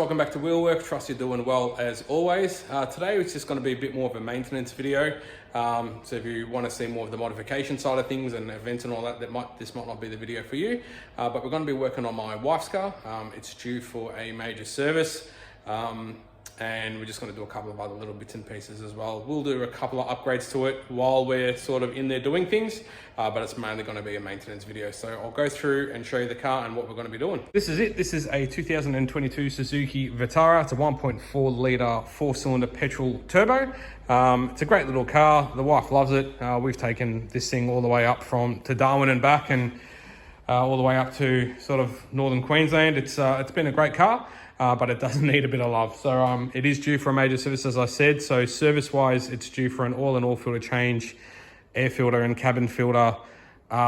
welcome back to Wheelwork. Trust you're doing well as always. Today it's just going to be a bit more of a maintenance video. So if you want to see more of the modification side of things and events and all that, this might not be the video for you. But we're going to be working on my wife's car. It's due for a major service. And we're just going to do a couple of other little bits and pieces as well. We'll do a couple of upgrades to it while we're sort of in there doing things, but it's mainly going to be a maintenance video. So I'll go through and show you the car and what we're going to be doing. This is it. This is a 2022 Suzuki Vitara. It's a 1.4 litre 4-cylinder petrol turbo. It's a great little car. The wife loves it. We've taken this thing all the way up to Darwin and back, and all the way up to sort of northern Queensland. It's been a great car. But it does need a bit of love. So it is due for a major service, as I said. So service-wise, it's due for an all-in-all filter change, air filter and cabin filter,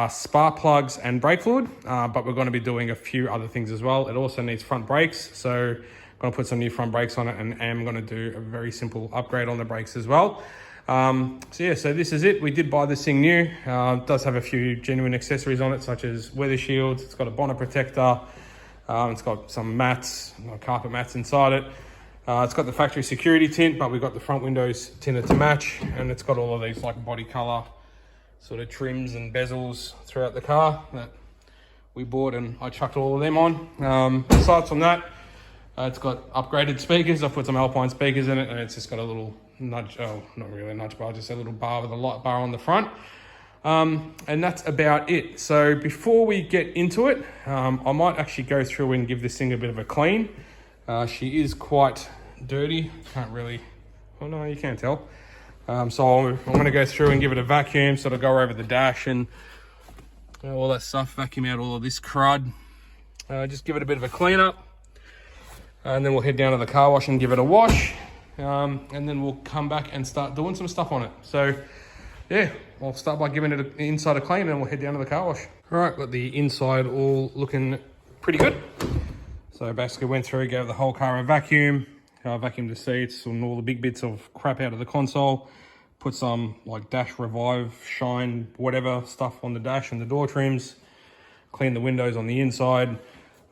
spark plugs and brake fluid. But we're going to be doing a few other things as well. It also needs front brakes. So I'm going to put some new front brakes on it, and I'm going to do a very simple upgrade on the brakes as well. So this is it. We did buy this thing new. It does have a few genuine accessories on it, such as weather shields. It's got a bonnet protector. It's got some mats, carpet mats inside it. It's got the factory security tint, but we've got the front windows tinted to match, and it's got all of these like body color sort of trims and bezels throughout the car that we bought, and I chucked all of them on. Aside from that, it's got upgraded speakers. I put some Alpine speakers in it, and it's just got a little nudge, not really a nudge bar, just a little bar with a light bar on the front. And that's about it. So before we get into it, I might actually go through and give this thing a bit of a clean. She is quite dirty. Can't really, well, no, you can't tell. So I'm going to go through and give it a vacuum, sort of go over the dash and all that stuff, vacuum out all of this crud. Just give it a bit of a clean up. And then we'll head down to the car wash and give it a wash. And then we'll come back and start doing some stuff on it. So yeah, I'll start by giving it an inside a clean, and then we'll head down to the car wash. All right, got the inside all looking pretty good. So basically went through, gave the whole car a vacuum, vacuumed the seats and all the big bits of crap out of the console, put some like dash revive, shine, whatever stuff on the dash and the door trims, cleaned the windows on the inside.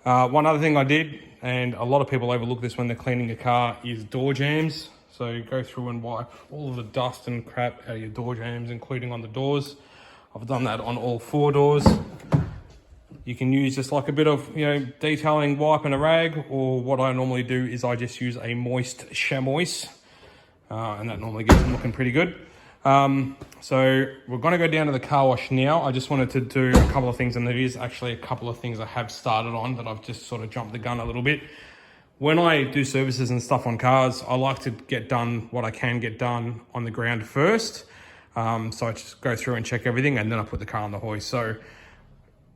One other thing I did, and a lot of people overlook this when they're cleaning a car, is door jams. So go through and wipe all of the dust and crap out of your door jams, including on the doors. I've done that on all 4 doors. You can use just like a bit of, detailing wipe and a rag, or what I normally do is I just use a moist chamois, and that normally gets them looking pretty good. So we're going to go down to the car wash now. I just wanted to do a couple of things, and there is actually a couple of things I have started on that I've just sort of jumped the gun a little bit. When I do services and stuff on cars, I like to get done what I can get done on the ground first. So I just go through and check everything, and then I put the car on the hoist. So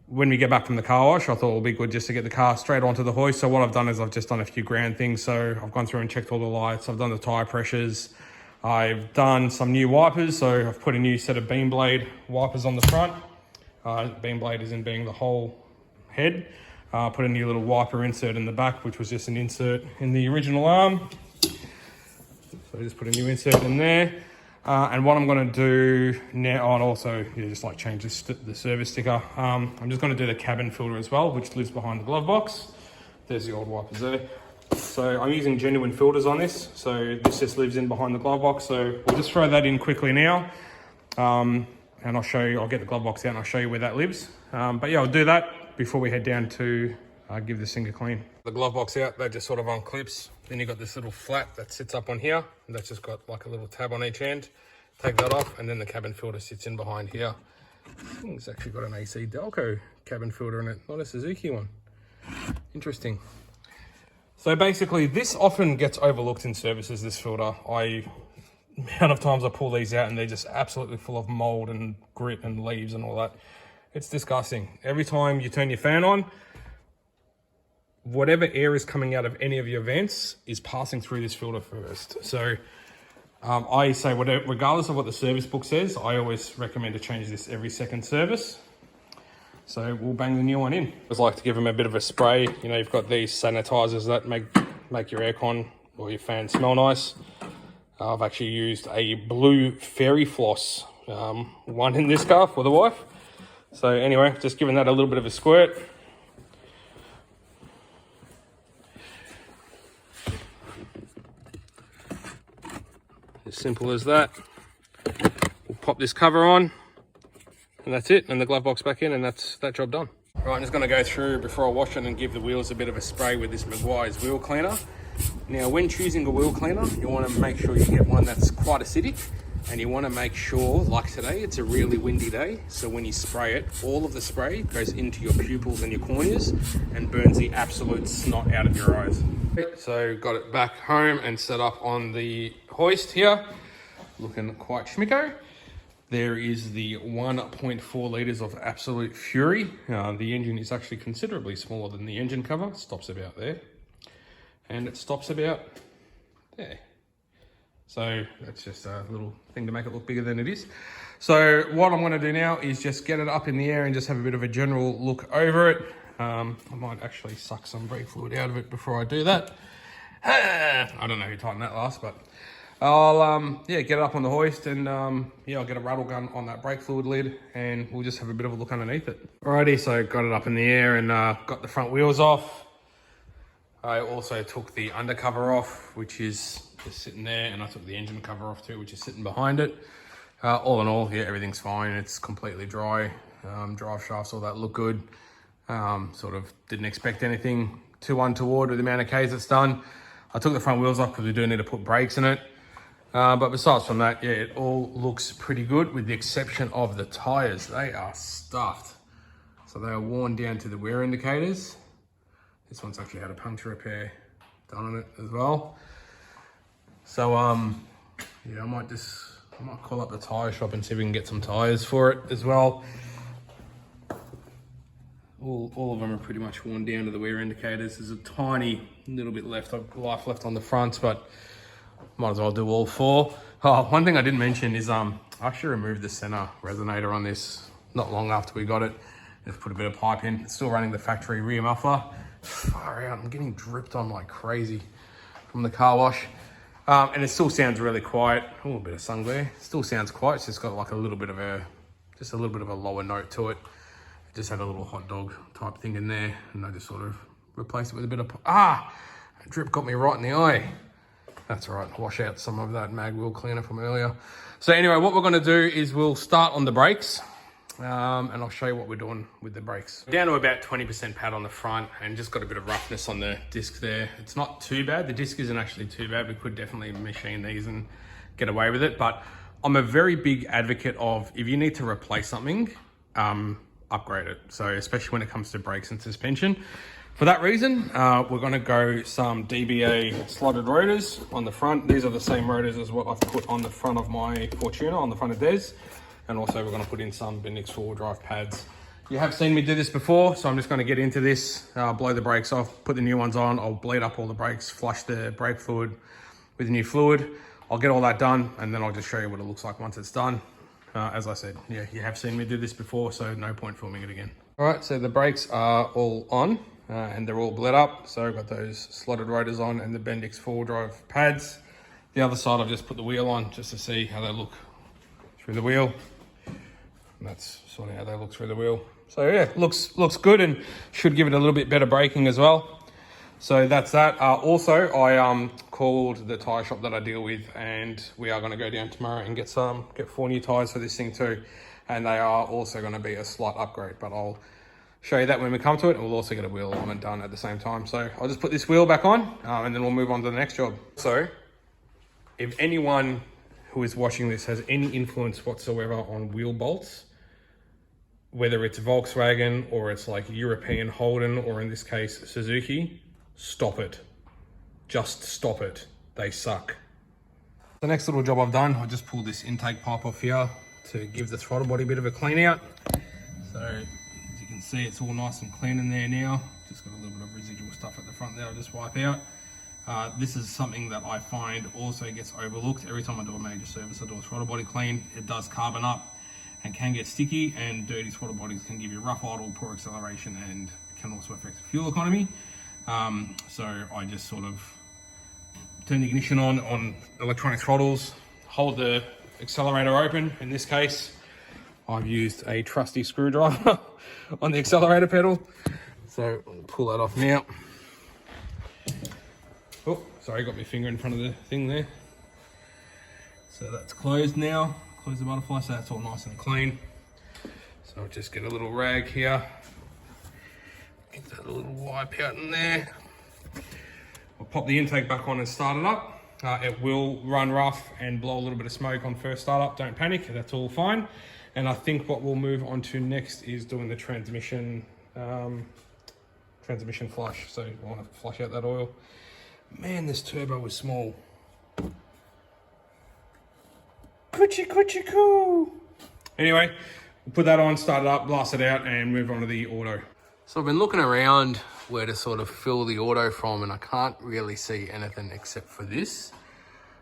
when we get back from the car wash, I thought it would be good just to get the car straight onto the hoist. So what I've done is I've just done a few ground things. So I've gone through and checked all the lights. I've done the tire pressures. I've done some new wipers. So I've put a new set of beam blade wipers on the front. Beam blade is in being the whole head. Put a new little wiper insert in the back, which was just an insert in the original arm. So I just put a new insert in there. And what I'm going to do now, and also just like change the service sticker. I'm just going to do the cabin filter as well, which lives behind the glove box. There's the old wipers there. So I'm using genuine filters on this. So this just lives in behind the glove box. So we'll just throw that in quickly now. And I'll show you, I'll get the glove box out and I'll show you where that lives. But yeah, I'll do that before we head down to give this thing a clean. The glove box out, that just sort of unclips. Then you've got this little flat that sits up on here. And that's just got like a little tab on each end. Take that off, and then the cabin filter sits in behind here. I think it's actually got an AC Delco cabin filter in it, not a Suzuki one. Interesting. So basically, this often gets overlooked in services, this filter. The amount of times I pull these out and they're just absolutely full of mold and grit and leaves and all that. It's disgusting. Every time you turn your fan on, whatever air is coming out of any of your vents is passing through this filter first. So I say, regardless of what the service book says, I always recommend to change this every second service. So we'll bang the new one in. I just like to give them a bit of a spray. You've got these sanitizers that make your aircon or your fan smell nice. I've actually used a blue fairy floss one in this car for the wife. So anyway, just giving that a little bit of a squirt. As simple as that. We'll pop this cover on, and that's it, and the glove box back in, and that's that job done. Right, I'm just going to go through before I wash it and give the wheels a bit of a spray with this Maguire's wheel cleaner. Now, when choosing a wheel cleaner, you want to make sure you get one that's quite acidic, and you want to make sure, like today, it's a really windy day, so when you spray it, all of the spray goes into your pupils and your corneas and burns the absolute snot out of your eyes. So got it back home and set up on the hoist here, looking quite schmicko. There is the 1.4 litres of absolute fury. The engine is actually considerably smaller than the engine cover. It stops about there. And it stops about there. So that's just a little thing to make it look bigger than it is. So what I'm going to do now is just get it up in the air and just have a bit of a general look over it. I might actually suck some brake fluid out of it before I do that. I don't know who tightened that last, but I'll yeah, get it up on the hoist, and yeah, I'll get a rattle gun on that brake fluid lid, and we'll just have a bit of a look underneath it. Alrighty, so got it up in the air and got the front wheels off. I also took the undercover off, which is just sitting there, and I took the engine cover off too, which is sitting behind it. All in all, yeah, everything's fine. It's completely dry. Drive shafts, all that look good. Sort of didn't expect anything too untoward with the amount of Ks it's done. I took the front wheels off because we do need to put brakes in it. But besides from that, yeah, it all looks pretty good with the exception of the tyres. They are stuffed. So they are worn down to the wear indicators. This one's actually had a puncture repair done on it as well. So yeah, I might call up the tyre shop and see if we can get some tyres for it as well. All of them are pretty much worn down to the wear indicators. There's a tiny little bit left of life left on the front, but might as well do all four. Oh, one thing I didn't mention is I actually removed the center resonator on this not long after we got it. Just put a bit of pipe in. It's still running the factory rear muffler. Far out, I'm getting dripped on like crazy from the car wash. And it still sounds really quiet. Oh, a bit of sun glare. It still sounds quiet. It's just got like a little bit of a lower note to it. It just had a little hot dog type thing in there, and I just sort of replaced it with a bit of, drip got me right in the eye. That's all right, wash out some of that mag wheel cleaner from earlier. So anyway, what we're gonna do is we'll start on the brakes, and I'll show you what we're doing with the brakes. Down to about 20% pad on the front, and just got a bit of roughness on the disc there. It's not too bad, the disc isn't actually too bad. We could definitely machine these and get away with it, but I'm a very big advocate of, if you need to replace something, upgrade it. So especially when it comes to brakes and suspension. For that reason, we're gonna go some DBA slotted rotors on the front. These are the same rotors as what I've put on the front of my Fortuner, on the front of Des. And also we're gonna put in some Bendix 4-wheel drive pads. You have seen me do this before, so I'm just gonna get into this, blow the brakes off, put the new ones on. I'll bleed up all the brakes, flush the brake fluid with new fluid. I'll get all that done, and then I'll just show you what it looks like once it's done. As I said, yeah, you have seen me do this before, so no point filming it again. All right, so the brakes are all on, and they're all bled up. So I've got those slotted rotors on and the Bendix 4-wheel drive pads. The other side, I've just put the wheel on just to see how they look through the wheel. And that's sort of how they look through the wheel. So yeah, looks good, and should give it a little bit better braking as well. So that's that. Also, I called the tyre shop that I deal with, and we are going to go down tomorrow and get 4 new tyres for this thing too. And they are also going to be a slight upgrade, but I'll show you that when we come to it. And we'll also get a wheel alignment done at the same time. So I'll just put this wheel back on, and then we'll move on to the next job. So if anyone who is watching this has any influence whatsoever on wheel bolts, whether it's Volkswagen or it's like European Holden, or in this case Suzuki, stop it. Just stop it. They suck. The next little job I've done, I just pulled this intake pipe off here to give the throttle body a bit of a clean out. So as you can see, it's all nice and clean in there now. Just got a little bit of residual stuff at the front there I'll just wipe out. This is something that I find also gets overlooked. Every time I do a major service, I do a throttle body clean. It does carbon up and can get sticky, and dirty throttle bodies can give you rough idle, poor acceleration, and can also affect the fuel economy. So I just sort of turn the ignition on electronic throttles, hold the accelerator open. In this case, I've used a trusty screwdriver on the accelerator pedal. So I'll pull that off now. Oh, sorry, got my finger in front of the thing there. So that's closed now. Close the butterfly, so that's all nice and clean. So I'll just get a little rag here. Get that little wipe out in there. I'll pop the intake back on and start it up. It will run rough and blow a little bit of smoke on first startup. Don't panic, that's all fine. And I think what we'll move on to next is doing the transmission flush. So I want to flush out that oil. Man, this turbo is small. Coochie coo. Anyway, we'll put that on, start it up, blast it out, and move on to the auto. So I've been looking around where to sort of fill the auto from, and I can't really see anything except for this.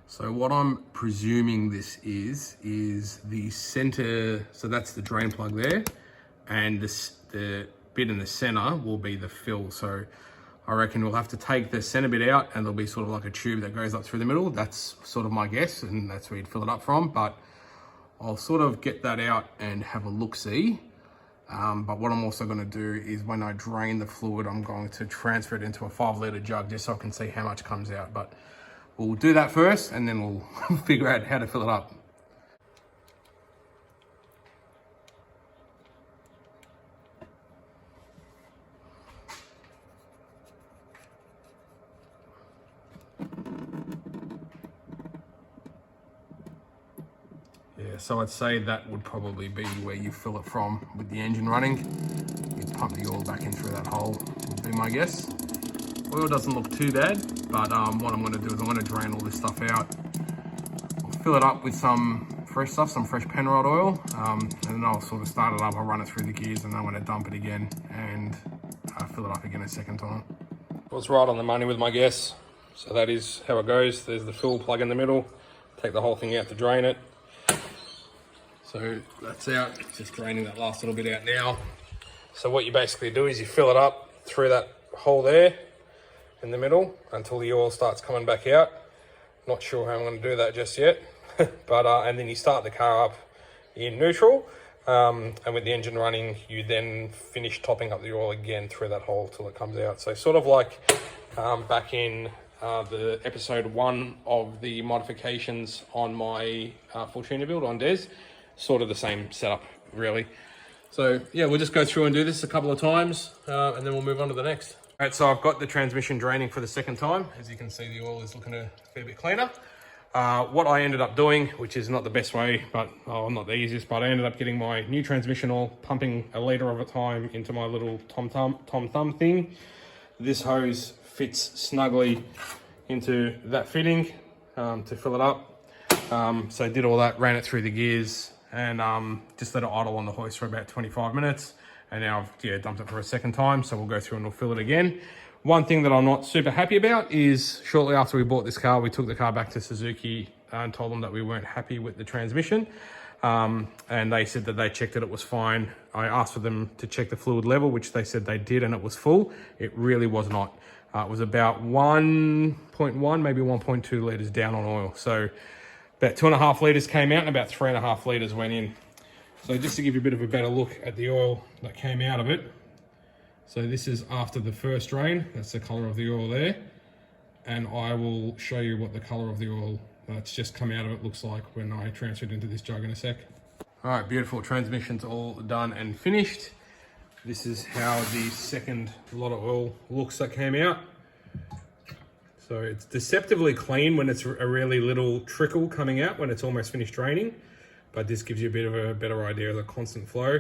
So what I'm presuming this is the center, so that's the drain plug there, and the bit in the center will be the fill. So I reckon we'll have to take the center bit out, and there'll be sort of like a tube that goes up through the middle. That's sort of my guess, and that's where you'd fill it up from, but I'll sort of get that out and have a look-see. But what I'm also going to do is when I drain the fluid, I'm going to transfer it into a 5-litre jug just so I can see how much comes out. But we'll do that first, and then we'll figure out how to fill it up. Yeah, so I'd say that would probably be where you fill it from with the engine running. You pump the oil back in through that hole, would be my guess. Oil doesn't look too bad, but what I'm going to do is I'm going to drain all this stuff out. I'll fill it up with some fresh stuff, some fresh Penrod oil, and then I'll sort of start it up. I'll run it through the gears, and then I'm going to dump it again and fill it up again a second time. I was right on the money with my guess. So that is how it goes. There's the fill plug in the middle. Take the whole thing out to drain it. So that's out, just draining that last little bit out now. So what you basically do is you fill it up through that hole there in the middle until the oil starts coming back out. Not sure how I'm going to do that just yet, but and then you start the car up in neutral, and with the engine running, you then finish topping up the oil again through that hole till it comes out. So sort of like back in the episode 1 of the modifications on my Fortuna build on Des. Sort of the same setup, really. So yeah, we'll just go through and do this a couple of times, and then we'll move on to the next. All right, so I've got the transmission draining for the second time. As you can see, the oil is looking a fair bit cleaner. What I ended up doing, which is not the best way, but not the easiest, but I ended up getting my new transmission oil, pumping a litre of a time into my little Tom Thumb thing. This hose fits snugly into that fitting to fill it up. So I did all that, ran it through the gears, and just let it idle on the hoist for about 25 minutes. And now I've dumped it for a second time, so we'll go through and we'll fill it again. One thing that I'm not super happy about is shortly after we bought this car, we took the car back to Suzuki and told them that we weren't happy with the transmission. And they said that they checked it was fine. I asked for them to check the fluid level, which they said they did, and it was full. It really was not. It was about 1.1, maybe 1.2 litres down on oil. So about 2.5 litres came out and about 3.5 litres went in. So just to give you a bit of a better look at the oil that came out of it. So this is after the first drain. That's the colour of the oil there. And I will show you what the colour of the oil that's just come out of it looks like when I transfer it into this jug in a sec. All right, beautiful. Transmission's all done and finished. This is how the second lot of oil looks that came out. So it's deceptively clean when it's a really little trickle coming out when it's almost finished draining, but this gives you a bit of a better idea of the constant flow.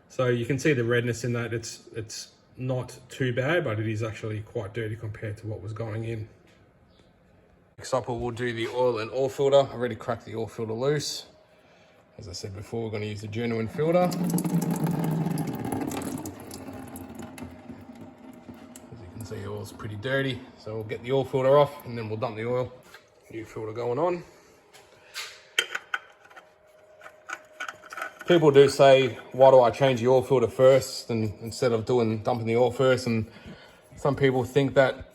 So you can see the redness in that. It's not too bad, but it is actually quite dirty compared to what was going in. Next up, we'll do the oil and oil filter. I already cracked the oil filter loose. As I said before, we're going to use the genuine filter. The oil's pretty dirty, so we'll get the oil filter off and then we'll dump the oil. New filter going on. People do say, why do I change the oil filter first instead of dumping the oil first? And some people think that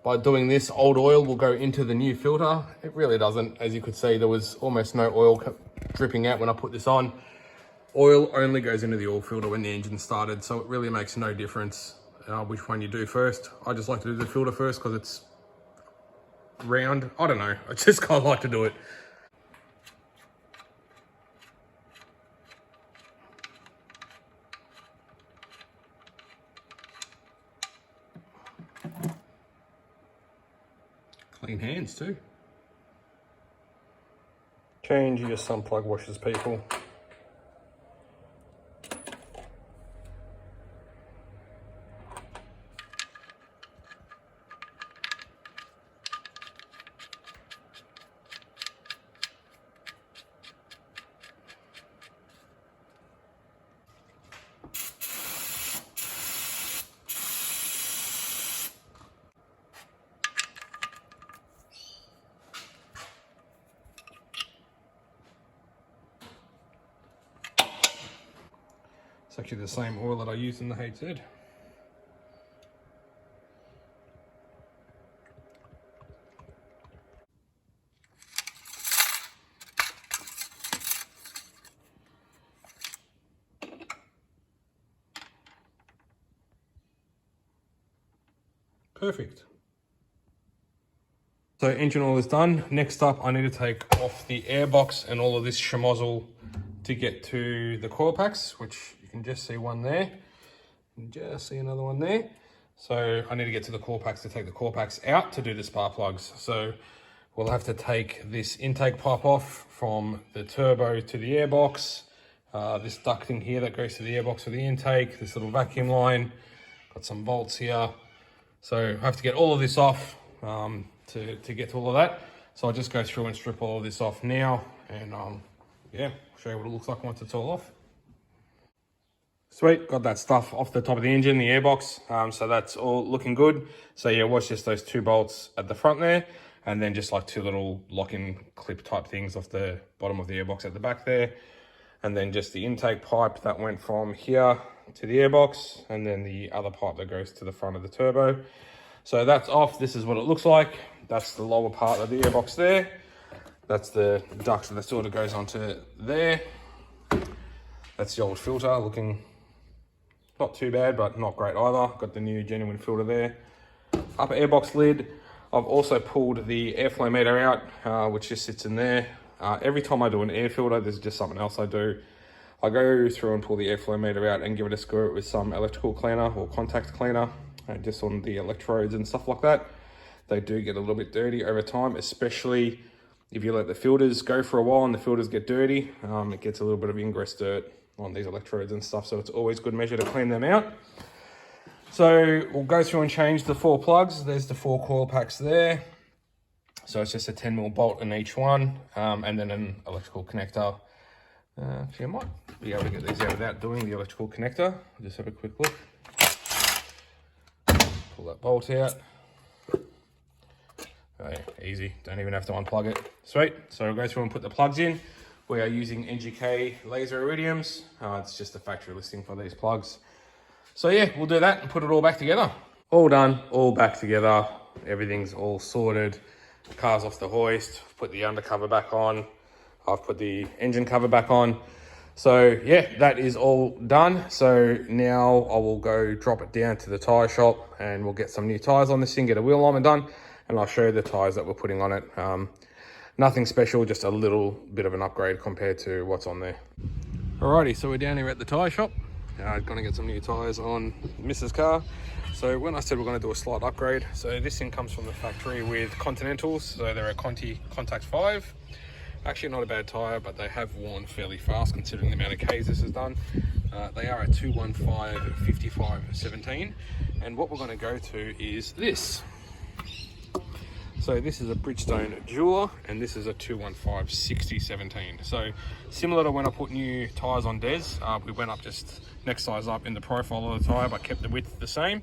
by doing this, old oil will go into the new filter. It really doesn't. As you could see, there was almost no oil dripping out when I put this on. Oil only goes into the oil filter when the engine started, so it really makes no difference which one you do first. I just like to do the filter first because it's round. I don't know, I just kind of like to do it. Clean hands too. Change your sun plug washers, people. It's actually the same oil that I used in the HZ. Perfect. So engine oil is done. Next up, I need to take off the airbox and all of this schmozzle to get to the coil packs, which you can just see one there. You can just see another one there. So I need to get to the coil packs to take the coil packs out to do the spark plugs. So we'll have to take this intake pipe off from the turbo to the airbox. This ducting here that goes to the airbox for the intake, this little vacuum line, got some bolts here. So I have to get all of this off to get to all of that. So I'll just go through and strip all of this off now and yeah, show you what it looks like once it's all off. Sweet, got that stuff off the top of the engine, the airbox. So that's all looking good. So yeah, watch just those two bolts at the front there, and then just like two little lock-in clip type things off the bottom of the airbox at the back there. And then just the intake pipe that went from here to the airbox, and then the other pipe that goes to the front of the turbo. So that's off. This is what it looks like. That's the lower part of the airbox there. That's the duct that sort of goes onto there. That's the old filter, looking not too bad, but not great either. Got the new genuine filter there. Upper airbox lid. I've also pulled the airflow meter out, which just sits in there. Every time I do an air filter, there's just something else I do. I go through and pull the airflow meter out and give it a squirt with some electrical cleaner or contact cleaner, just on the electrodes and stuff like that. They do get a little bit dirty over time, especially if you let the filters go for a while and the filters get dirty. It gets a little bit of ingress dirt on these electrodes and stuff, so it's always good measure to clean them out. So we'll go through and change the 4 plugs. There's the 4 coil packs there. So it's just a 10mm bolt in each one, and then an electrical connector. Actually, I might be able to get these out without doing the electrical connector. I'll just have a quick look. Pull that bolt out. Oh yeah, easy, don't even have to unplug it. Sweet, so we'll go through and put the plugs in. We are using NGK laser iridiums. It's just a factory listing for these plugs. So yeah, we'll do that and put it all back together. All done, all back together. Everything's all sorted. The car's off the hoist, put the undercover back on. I've put the engine cover back on. So yeah, that is all done. So now I will go drop it down to the tyre shop and we'll get some new tyres on this thing, get a wheel alignment done, and I'll show you the tyres that we're putting on it. Nothing special, just a little bit of an upgrade compared to what's on there. Alrighty, so we're down here at the tyre shop. Gonna get some new tyres on Mrs. car. So when I said we're gonna do a slight upgrade, so this thing comes from the factory with Continentals. So they're a Conti Contact 5. Actually not a bad tyre, but they have worn fairly fast considering the amount of Ks this has done. They are a 215 55 17. And what we're gonna go to is this. So this is a Bridgestone Jeweler, and this is a 215 60 17. So similar to when I put new tyres on Des, we went up just next size up in the profile of the tyre, but kept the width the same.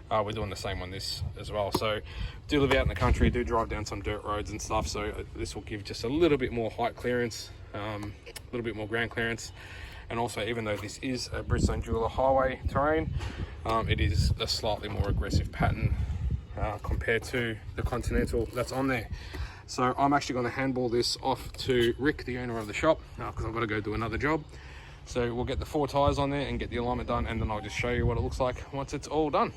We're doing the same on this as well. So do live out in the country, do drive down some dirt roads and stuff. So this will give just a little bit more height clearance, a little bit more ground clearance. And also, even though this is a Bridgestone Jeweler highway terrain, it is a slightly more aggressive pattern compared to the Continental that's on there. So I'm actually going to handball this off to Rick, the owner of the shop, because I've got to go do another job. So we'll get the 4 tyres on there and get the alignment done, and then I'll just show you what it looks like once it's all done.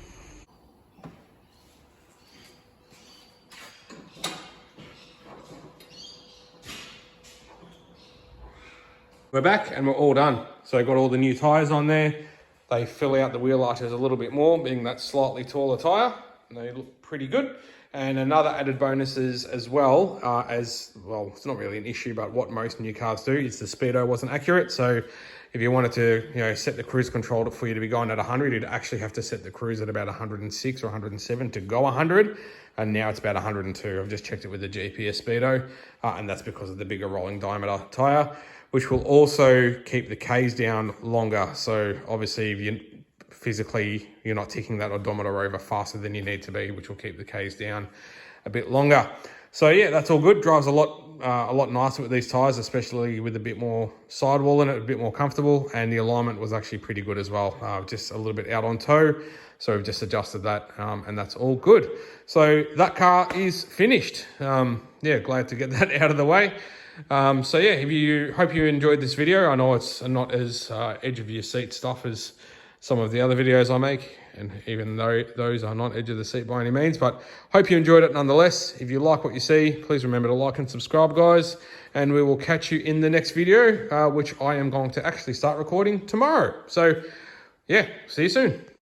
We're back and we're all done. So I got all the new tyres on there. They fill out the wheel arches a little bit more, being that slightly taller tyre. They look pretty good. And another added bonuses as well, it's not really an issue, but what most new cars do is the speedo wasn't accurate. So if you wanted to, set the cruise control for you to be going at 100, you'd actually have to set the cruise at about 106 or 107 to go 100. And now it's about 102. I've just checked it with the GPS speedo, and that's because of the bigger rolling diameter tire, which will also keep the Ks down longer. So obviously if you're not ticking that odometer over faster than you need to be, which will keep the Ks down a bit longer. So yeah, that's all good. Drives a lot nicer with these tires, especially with a bit more sidewall in it, a bit more comfortable. And the alignment was actually pretty good as well. Just a little bit out on toe. So we've just adjusted that, and that's all good. So that car is finished. Glad to get that out of the way. So yeah, hope you enjoyed this video. I know it's not as edge of your seat stuff as some of the other videos I make, and even though those are not edge of the seat by any means, but hope you enjoyed it nonetheless. If you like what you see, please remember to like and subscribe, guys, and we will catch you in the next video, which I am going to actually start recording tomorrow. So yeah, see you soon.